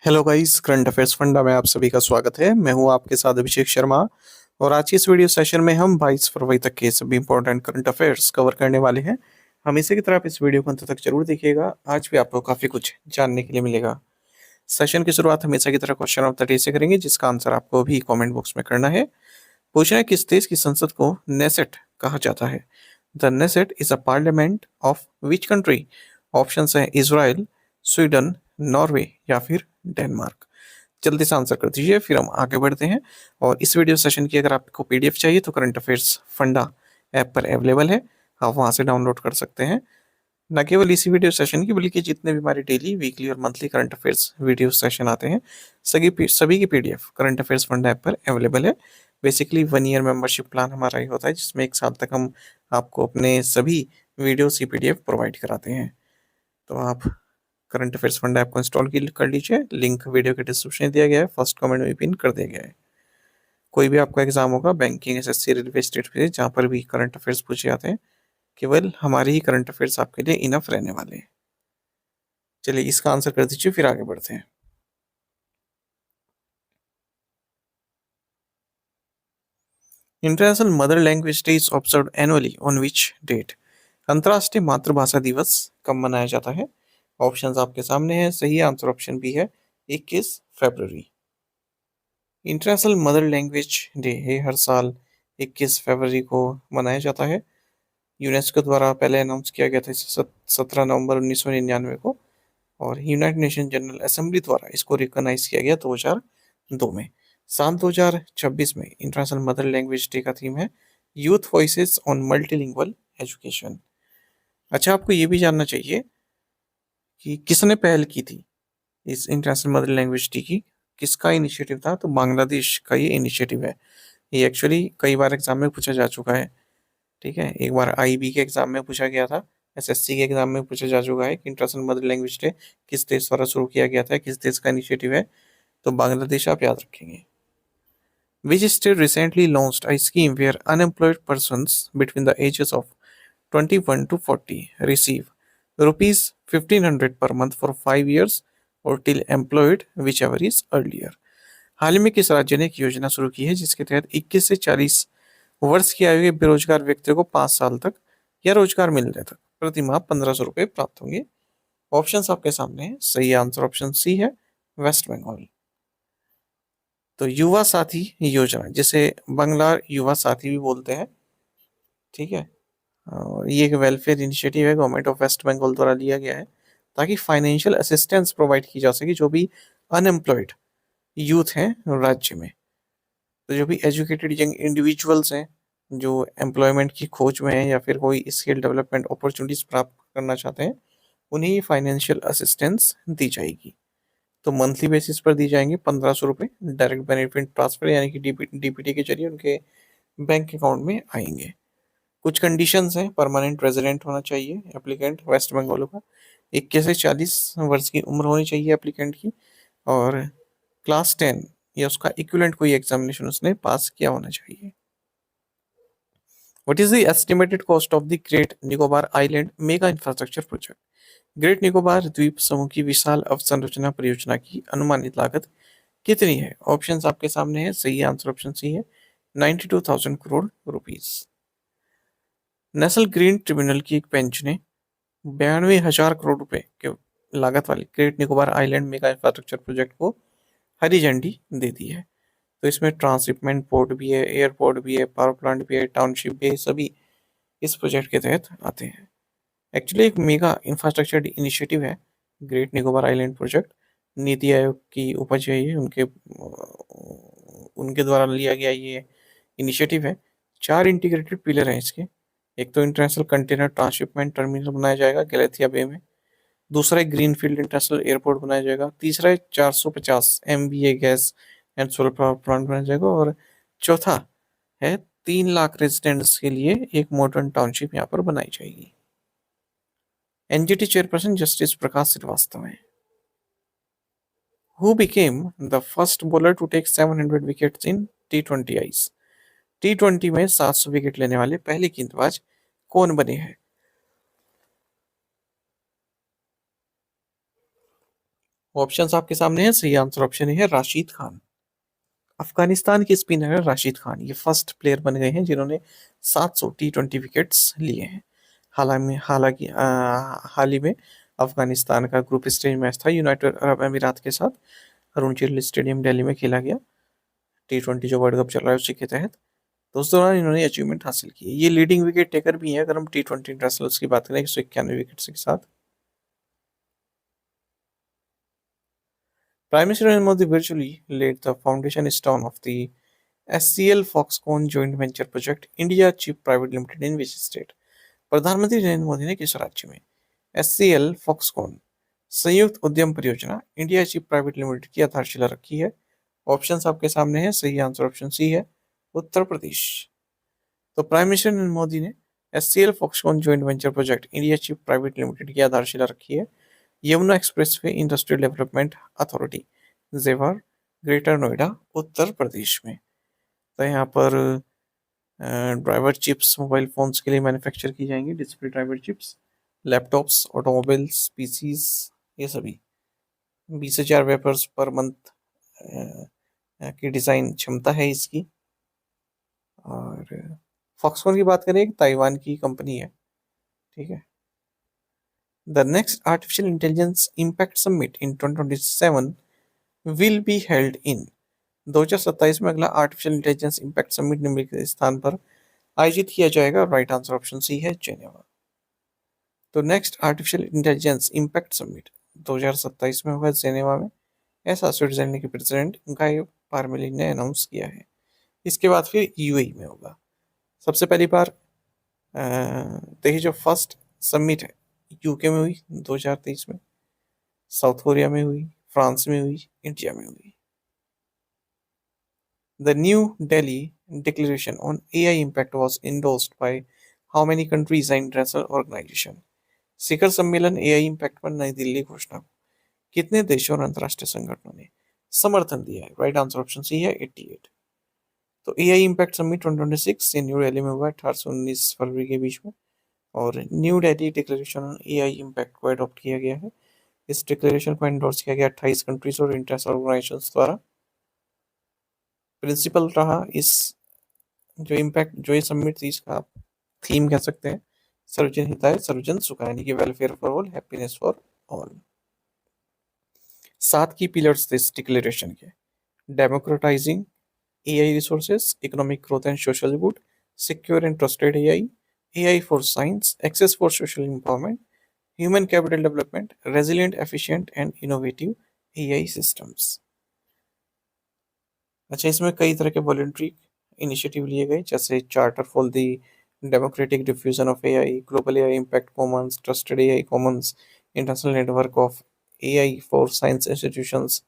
Hello guys, current affairs funda में आप सभी का स्वागत है। मैं हूं आपके साथ अभिषेक शर्मा। और आज की इस वीडियो सेशन में हम 22 फरवरी तक के सभी इंपॉर्टेंट करंट अफेयर्स कवर करने वाले हैं। हमेशा की तरह आप इस वीडियो को अंत तक जरूर देखिएगा। आज भी आपको काफी कुछ जानने के लिए मिलेगा। सेशन की शुरुआत हमेशा की तरह क्वेश्चन ऑफ द डे से करेंगे, जिसका आंसर आपको भी कॉमेंट बॉक्स में करना है। पूछना है, किस देश की संसद को नेसेट कहा जाता है? The Knesset is a parliament of which country? Option है इजराइल, स्वीडन, नॉर्वे या फिर डेनमार्क। जल्दी से आंसर कर दीजिए, फिर हम आगे बढ़ते हैं। और इस वीडियो सेशन की अगर आपको पीडीएफ चाहिए तो करंट अफेयर्स फंडा ऐप पर अवेलेबल है, आप वहां से डाउनलोड कर सकते हैं। न केवल इसी वीडियो सेशन की, बल्कि जितने भी हमारे डेली, वीकली और monthly current affairs video session आते हैं, सभी की PDF current affairs funda app पर अवेलेबल है। बेसिकली 1 ईयर मेंबरशिप प्लान हमारा ही होता है, जिसमें 1 साल तक हम आपको अपने सभी वीडियोस की पीडीएफ प्रोवाइड कराते हैं। तो आप करंट अफेयर्स फंड ऐप को इंस्टॉल कर लीजिए। लिंक वीडियो के डिस्क्रिप्शन में दिया गया है, फर्स्ट कमेंट में पिन कर दिया गया है। कोई भी आपका एग्जाम होगा, बैंकिंग, एसएससी, रेलवे, स्टेट पे, जहाँ पर भी करंट अफेयर्स पूछे जाते हैं, केवल हमारे ही करंट अफेयर्स आपके लिए इनफ रहने वाले हैं। चलिए इसका आंसर कर दीजिए, फिर आगे बढ़ते हैं। International mother language day is observed annually on which date? अंतर्राष्ट्रीय मातृभाषा दिवस कब मनाया जाता है? ऑप्शंस आपके सामने हैं। सही आंसर ऑप्शन बी है, 21 फरवरी। इंटरनेशनल मदर लैंग्वेज डे है हर साल 21 फरवरी को मनाया जाता है। यूनेस्को द्वारा पहले अनाउंस किया गया था इसे 17 नवंबर 1999 को। और यूनाइटेड नेशन जनरल असेंबली द्वारा इसको रिकॉग्नाइज किया गया 2002 में। साल 2026 में इंटरनेशनल मदर लैंग्वेज डे का थीम है youth voices on multilingual education. अच्छा, आपको ये भी जानना चाहिए कि किसने पहल की थी इस इंटरनेशनल मदर लैंग्वेज डे की। किसका इनिशिएटिव था? तो बांग्लादेश का ये इनिशिएटिव है। ये एक्चुअली कई बार एग्जाम में पूछा जा चुका है। ठीक है, एक बार आईबी के एग्जाम में पूछा गया था, एसएससी के एग्जाम में पूछा जा चुका है कि इंटरनेशनल मदर लैंग्वेज डे किस देश द्वारा शुरू किया गया था, किस देश का इनिशिएटिव है। तो बांग्लादेश आप याद रखेंगे। Which state recently launched a scheme where unemployed persons between the ages of 21 to 40 receive rupees 1500 per month for 5 years or till employed whichever is earlier? हाल ही में किस राज्य ने एक योजना शुरू की है जिसके तहत 21 से 40 वर्ष की आयु के बेरोजगार व्यक्तियों को 5 साल तक या रोजगार मिलने तक प्रति माह 1500 रुपये प्राप्त होंगे? ऑप्शंस आपके सामने हैं। सही आंसर ऑप्शन सी है, वेस्ट बंगाल। तो युवा साथी योजना, जिसे बंगला युवा साथी भी बोलते हैं, ठीक है, और ये एक वेलफेयर इनिशिएटिव है, गवर्नमेंट ऑफ वेस्ट बंगाल द्वारा लिया गया है, ताकि फाइनेंशियल असिस्टेंस प्रोवाइड की जा सके जो भी अनएम्प्लॉयड यूथ हैं राज्य में। तो जो भी एजुकेटेड यंग इंडिविजुअल्स हैं, जो एम्प्लॉयमेंट की खोज में हैं या फिर कोई स्किल डेवलपमेंट अपॉर्चुनिटीज प्राप्त करना चाहते हैं, उन्हें ये फाइनेंशियल असिस्टेंस दी जाएगी। तो मंथली बेसिस पर दी जाएंगे 1500 रुपये, डायरेक्ट बेनिफिट ट्रांसफर यानी कि डीपीटी के जरिए उनके बैंक अकाउंट में आएंगे। कुछ कंडीशंस हैं। परमानेंट रेजिडेंट होना चाहिए एप्लीकेंट वेस्ट बंगाल का, 21 से 40 वर्ष की उम्र होनी चाहिए एप्लीकेंट की, और क्लास 10 या उसका इक्विवेलेंट कोई एग्जामिनेशन उसने पास किया होना चाहिए। What is the estimated cost of the great Nicobar island mega infrastructure project? Great Nicobar द्वीप समूह की विशाल अवसंरचना परियोजना की अनुमानित लागत कितनी है? ऑप्शंस आपके सामने है। सही आंसर ऑप्शन सी है, 92,000 crore rupees. National green tribunal की एक बेंच ने 92,000 करोड़ रुपए के लागत वाले great Nicobar island mega infrastructure project को हरी झंडी दे दी है। तो इसमें ट्रांसशिपमेंट पोर्ट भी है, एयरपोर्ट भी है, पावर प्लांट भी है, टाउनशिप भी है, सभी इस प्रोजेक्ट के तहत आते हैं। एक्चुअली एक मेगा इंफ्रास्ट्रक्चर इनिशिएटिव है great Nicobar island project. NITI Aayog की उपज है ये, उनके उनके द्वारा लिया गया ये इनिशिएटिव है। 4 इंटीग्रेटेड पिलर हैं इसके। एक तो इंटरनेशनल कंटेनर ट्रांसशिपमेंट टर्मिनल बनाया जाएगा गैलेथिया बे में। दूसरा एक ग्रीनफील्ड इंटरनेशनल एयरपोर्ट बनाया जाएगा। तीसरा है 450 MVA gas and solar power plant बनाया जाएगा। और चौथा है 3 लाख रेजिडेंट्स के लिए एक मॉडर्न टाउनशिप यहाँ पर बनाई जाएगी। NGT chairperson justice Prakash Srivastava हैं। Who became the first bowler to take 700 wickets in T20 Is? T20 में 700 विकेट लेने वाले पहले गेंदबाज कौन बने हैं? ऑप्शंस आपके सामने हैं, सही आंसर ऑप्शन है राशिद खान। अफगानिस्तान के स्पिनर है राशिद खान, ये फर्स्ट प्लेयर बन गए हैं जिन्होंने 700 टी20 विकेट्स लिए हैं। हालांकि हाल ही में अफगानिस्तान का ग्रुप स्टेज मैच था यूनाइटेड अरब अमीरात के साथ, अरुण जेटली स्टेडियम दिल्ली में खेला गया। टी20 जो वर्ल्ड कप चल रहा है उसी के तहत, तो उस दौरान इन्होंने अचीवमेंट हासिल की है। ये लीडिंग विकेट टेकर भी है अगर हम टी20 इंटरनेशनल्स की बात करें, 191 विकेट्स के साथ। Prime Minister Narendra Modi virtually laid the foundation stone of the SCL Foxconn joint venture project, India Chip Private Limited in which state? प्रधानमंत्री नरेंद्र मोदी ने किस राज्य में SCL Foxconn संयुक्त उद्यम परियोजना इंडिया चिप प्राइवेट लिमिटेड की आधारशिला रखी है? ऑप्शंस आपके सामने हैं, सही आंसर ऑप्शन सी है उत्तर प्रदेश। तो प्राइम मिनिस्टर नरेंद्र मोदी ने SCL Foxconn joint venture project India chip private limited की आधारशिला रखी है Yamuna expressway industrial development authority, जेवर, ग्रेटर नोएडा, उत्तर प्रदेश में। तो यहाँ पर ड्राइवर चिप्स मोबाइल फोन्स के लिए मैन्युफैक्चर की जाएंगी, display driver chips, laptops, automobiles, PCs, ये सभी 20,000 वेपर्स पर मंथ की डिज़ाइन क्षमता है इसकी। और फॉक्सकॉन की बात करें, एक ताइवान की कंपनी है, ठीक है। The next artificial intelligence impact summit in 2027 will be held in 2027 में अगला आर्टिफिशियल इंटेलिजेंस इम्पैक्ट समिट निम्नलिखित स्थान पर आयोजित किया जाएगा। राइट आंसर ऑप्शन सी है जेनेवा। तो next artificial intelligence impact summit 2027 में होगा जेनेवा में, ऐसा स्विट्जरलैंड के प्रेसिडेंट गाय पारमेलिन ने अनाउंस किया है। इसके बाद फिर यूएई में होगा। सबसे पहली बार देखिए जो फर्स्ट समिट है यूके में हुई 2023 में, साउथ कोरिया में हुई, फ्रांस में हुई, इंडिया में हुई। The New Delhi Declaration on AI Impact was endorsed by how many countries and international organizations? शिखर सम्मेलन एआई इम्पैक्ट पर नई दिल्ली घोषणा को कितने देशों और अंतर्राष्ट्रीय संगठनों ने समर्थन दिया है? राइट आंसर ऑप्शन सी है 88। तो एआई इम्पैक्ट समिट 2026 से न्यू दिल्ली में हुआ 18 से 19 फरवरी के बीच में, और new Delhi declaration on AI impact को अडॉप्ट किया गया है। इस डिक्लेरेशन को एंडोर्स किया गया 28 कंट्रीज और इंटरनेशनल ऑर्गेनाइजेशंस द्वारा। प्रिंसिपल रहा इस जो इम्पैक्ट जो ये समिट थी इसका आप थीम कह सकते हैं, सर्वजन हिताय सर्वजन सुखाय, यानी कि welfare for all, happiness for all. 7 की पिलर्स थे इस डिक्लेरेशन के: democratising AI resources, economic growth and social good, secure and trusted AI, AI for science, access for social empowerment, human capital development, resilient, efficient and innovative AI systems. अच्छा, इसमें कई तरह के voluntary initiative लिए गए, जैसे charter for the democratic diffusion of AI, global AI impact Commons, trusted AI Commons, international network of AI for science institutions,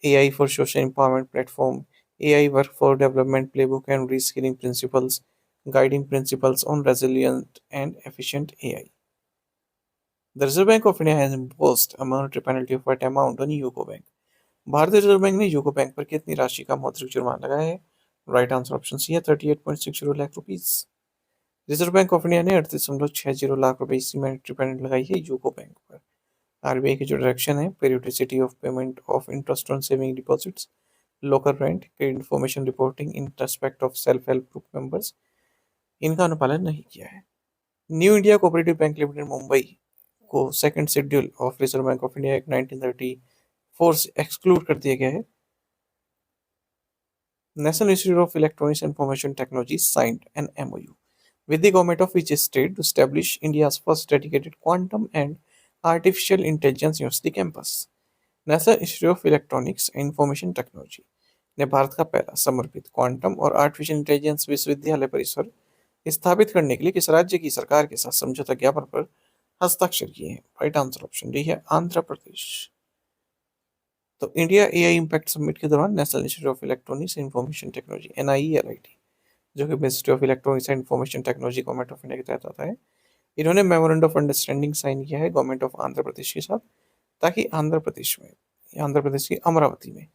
AI for social empowerment platform, AI work for development playbook and reskilling principles, guiding principles on resilient and efficient AI. The Reserve Bank of India has imposed a monetary penalty of what amount on UCO Bank? भारतीय reserve bank ने UCO bank पर कितनी राशि का मौद्रिक जुर्माना लगाया है? राइट आंसर ऑप्शन सी है 38.60 lakh rupees. Reserve Bank of India ने 38.60 लाख रुपए की मॉनेटरी पेनल्टी लगाई है यूको बैंक पर। आरबीआई की जो डायरेक्शन है, periodicity of payment of interest on saving deposits, local rent, credit information reporting in respect of self help group members, इनका अनुपालन नहीं किया है। New India cooperative bank limited Mumbai को second schedule of Reserve Bank of India act 1934 से exclude कर दिया गया है। National Institute of Electronics and Information Technology signed an MOU with the government of which state to establish India's first dedicated quantum and artificial intelligence university campus. National Institute of Electronics and Information Technology ने भारत का पहला समर्पित quantum और artificial intelligence विश्वविद्यालय परिसर स्थापित करने के लिए किस राज्य की सरकार के साथ समझौता ज्ञापन पर हस्ताक्षर किए हैं? राइट आंसर ऑप्शन डी है आंध्र प्रदेश। तो इंडिया एआई इम्पैक्ट समिट के दौरान national institute of electronics and information technology NIELIT, जो कि institute of electronics and information technology government of India के तहत आता है, इन्होंने मेमोरेंडम ऑफ अंडरस्टैंडिंग साइन किया है गवर्नमेंट ऑफ आंध्र प्रदेश के साथ, ताकि आंध्र प्रदेश की अमरावती में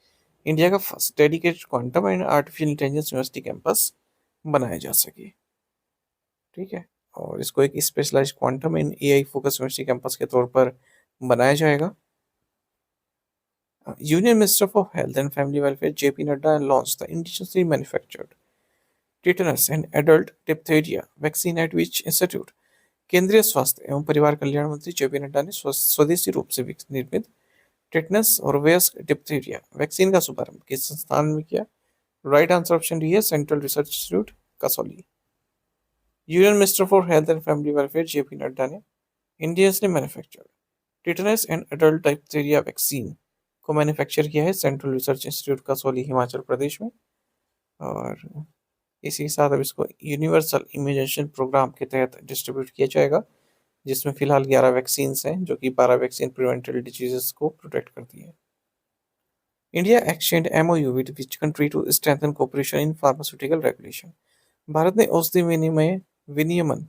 इंडिया का first dedicated quantum and artificial intelligence university campus बनाया जा सके। ठीक है, और इसको एक specialised quantum and AI focus university campus के तौर पर बनाया जाएगा। Union Minister for Health and Family Welfare JP Nadda launched the indigenously manufactured tetanus and adult diphtheria vaccine at which institute? केंद्रीय स्वास्थ्य एवं परिवार कल्याण मंत्री जेपी नड्डा ने स्वदेशी रूप से निर्मित टेटनस और वयस्क डिप्थीरिया वैक्सीन का शुभारंभ किस संस्थान में किया? राइट आंसर ऑप्शन डी है central research institute Kasauli. Union minister for health and family welfare JP Nadda ने indigenously manufactured tetanus and adult diphtheria vaccine को मैन्युफैक्चर किया है central research institute Kasauli Himachal Pradesh में। और इसी के साथ अब इसको यूनिवर्सल इम्यूनाइजेशन प्रोग्राम के तहत डिस्ट्रीब्यूट किया जाएगा, जिसमें फिलहाल 11 वैक्सीन हैं जो कि 12 वैक्सीन प्रिवेंटल डिजीजेस को प्रोटेक्ट करती है। India exchange MOU with which country to strengthen cooperation in pharmaceutical regulation? Bharat ने औषधि विनियमन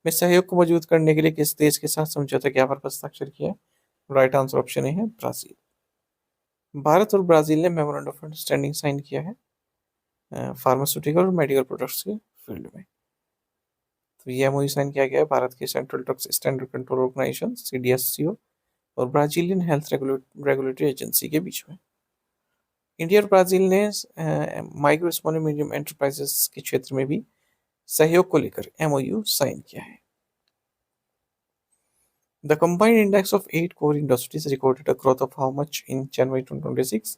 में सहयोग को मजबूत करने के लिए किस देश के साथ समझौता ज्ञापन पर हस्ताक्षर किया? राइट आंसर ऑप्शन ए है ब्राजील। भारत और ब्राजील ने मेमोरेंडम ऑफ अंडरस्टैंडिंग साइन किया है फार्मास्यूटिकल और मेडिकल प्रोडक्ट्स के फील्ड में। तो ये MOU साइन किया गया है भारत के central drugs standard control organisation CDSCO और ब्राजीलियन हेल्थ रेगुलेटरी एजेंसी के बीच में। इंडिया और ब्राजील ने माइक्रो स्मॉल मीडियम एंटरप्राइजेस के क्षेत्र में भी सहयोग को लेकर MOU साइन किया है। The combined index of 8 core industries recorded a growth of how much in January 2026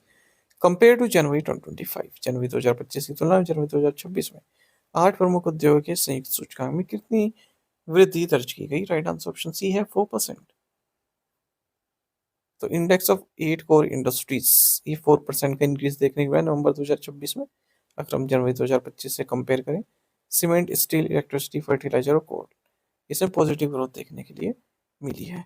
compared to January 2025? जनवरी 2025 की तुलना में जनवरी 2026 में 8 प्रमुख उद्योगों के संयुक्त सूचकांक में कितनी वृद्धि दर्ज की गई? राइट आंसर ऑप्शन सी है 4%। तो इंडेक्स ऑफ 8 कोर इंडस्ट्रीज ये 4% का इंक्रीज देखने के बाद नवंबर 2026 में अगर हम जनवरी 2025 से कंपेयर करें, सीमेंट, स्टील, इलेक्ट्रिसिटी, फर्टिलाइजर और कोल इसमें पॉजिटिव ग्रोथ देखने के लिए मिली है।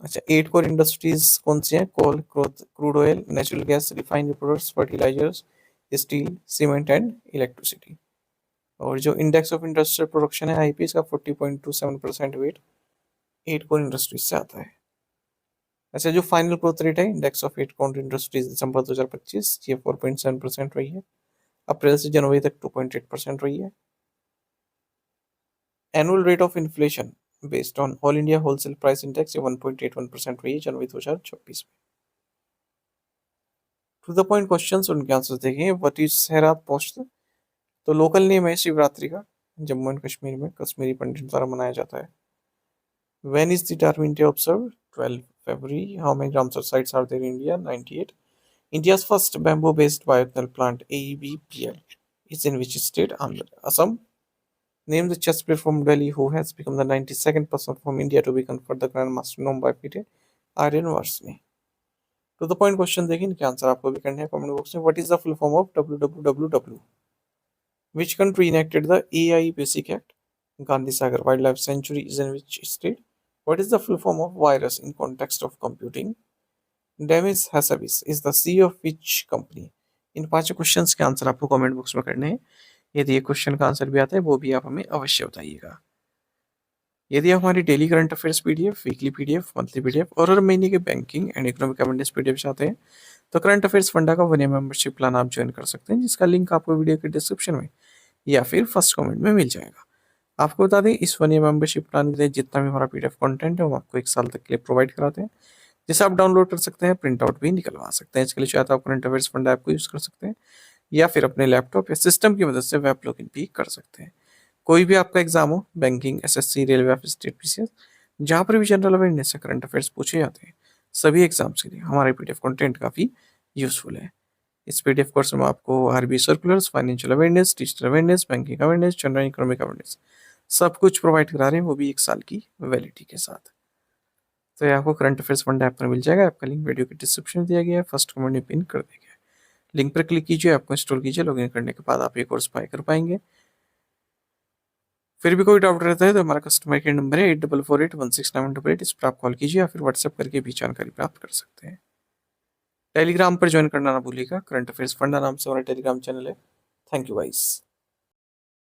अच्छा, 8 कोर इंडस्ट्रीज कौन सी हैं? Coal, crude oil, natural gas, refinery products, fertilisers, steel, cement and electricity. और जो इंडेक्स ऑफ इंडस्ट्रियल प्रोडक्शन है IP इसका 40.27% वेट 8 कोर इंडस्ट्रीज से आता है। अच्छा, जो फाइनल ग्रोथ रेट है इंडेक्स ऑफ 8 कोर इंडस्ट्रीज दिसंबर 2025 ये 4.7% रही है। अप्रैल से जनवरी तक 2.8% रही है। Annual rate of inflation based on all India wholesale price index ये 1.81% रही है जनवरी 2026 में। टू द पॉइंट क्वेश्चंस उनके आंसर देखेंगे। व्हाट इज सहरात पोस्ट? तो लोकल नेम है शिवरात्रि का, जम्मू एंड कश्मीर में कश्मीरी पंडित द्वारा मनाया जाता है। When is the Darwin day observed? 12 February. How many Ramsar sites are there in India? 98. India's first bamboo-based bioethanol plant ABPL is in which state? Assam. Name the chess player from Delhi who has become the 92nd person from India to be conferred the Grand Master known by FIDE? Aryan Varshney. To the point question देखिए, इनके answer आपको भी करने हैं comment box में। What is the full form of WWW? Which country enacted the AI Basic Act? Gandhi Sagar Wildlife Sanctuary is in which state? What is the full form of virus in context of computing? Demis Hassabis is the CEO of which company? In 5 questions के answer आपको comment box में करने हैं। यदि ये question का answer भी आता है वो भी आप हमें अवश्य बताइएगा। यदि आप हमारी daily current affairs PDF, weekly PDF, monthly PDF और हर महीने के banking and economic awareness PDF चाहते हैं तो करंट अफेयर्स फंडा का 1 ईयर मेंबरशिप प्लान आप ज्वाइन कर सकते हैं, जिसका लिंक आपको वीडियो के डिस्क्रिप्शन में या फिर फर्स्ट कमेंट में मिल जाएगा। आपको बता दें, इस 1 ईयर मेंबरशिप प्लान के लिए जितना भी हमारा PDF कंटेंट है वो आपको 1 साल तक के लिए प्रोवाइड कराते हैं, जिसे आप डाउनलोड कर सकते हैं, प्रिंट आउट भी निकलवा सकते हैं। इसके लिए चाहे तो आप करंट अफेयर्स फंड ऐप को यूज़ कर सकते हैं या फिर अपने लैपटॉप या सिस्टम की मदद से वेब लॉगिन भी कर सकते हैं। कोई भी आपका एग्जाम हो, बैंकिंग, SSC, रेलवे या फिर स्टेट PCS, जहाँ पर भी जनरल अवेयरनेस से करंट अफेयर्स पूछे जाते हैं, सभी एग्जाम्स के लिए हमारे PDF कंटेंट काफ़ी यूजफुल है। इस PDF कोर्स में आपको RBI circulars, financial awareness, digital awareness, banking awareness, general economic awareness सब कुछ प्रोवाइड करा रहे हैं, वो भी 1 साल की वैलिडिटी के साथ। तो ये आपको करंट अफेयर्स फंड ऐप पर मिल जाएगा। आपका लिंक वीडियो के डिस्क्रिप्शन में दिया गया है, फर्स्ट कमेंट में पिन कर दिया गया है। लिंक पर क्लिक कीजिए, आपको इंस्टॉल कीजिए, लॉगिन करने के बाद आप ये कोर्स बाय कर पाएंगे। फिर भी कोई डाउट रहता है तो हमारा कस्टमर केयर नंबर है 8448169188, इस पर आप कॉल कीजिए या फिर व्हाट्सएप करके भी जानकारी प्राप्त कर सकते हैं। टेलीग्राम पर ज्वाइन करना ना भूलिएगा, करंट अफेयर्स फंडा नाम से हमारा टेलीग्राम चैनल है। Thank you guys.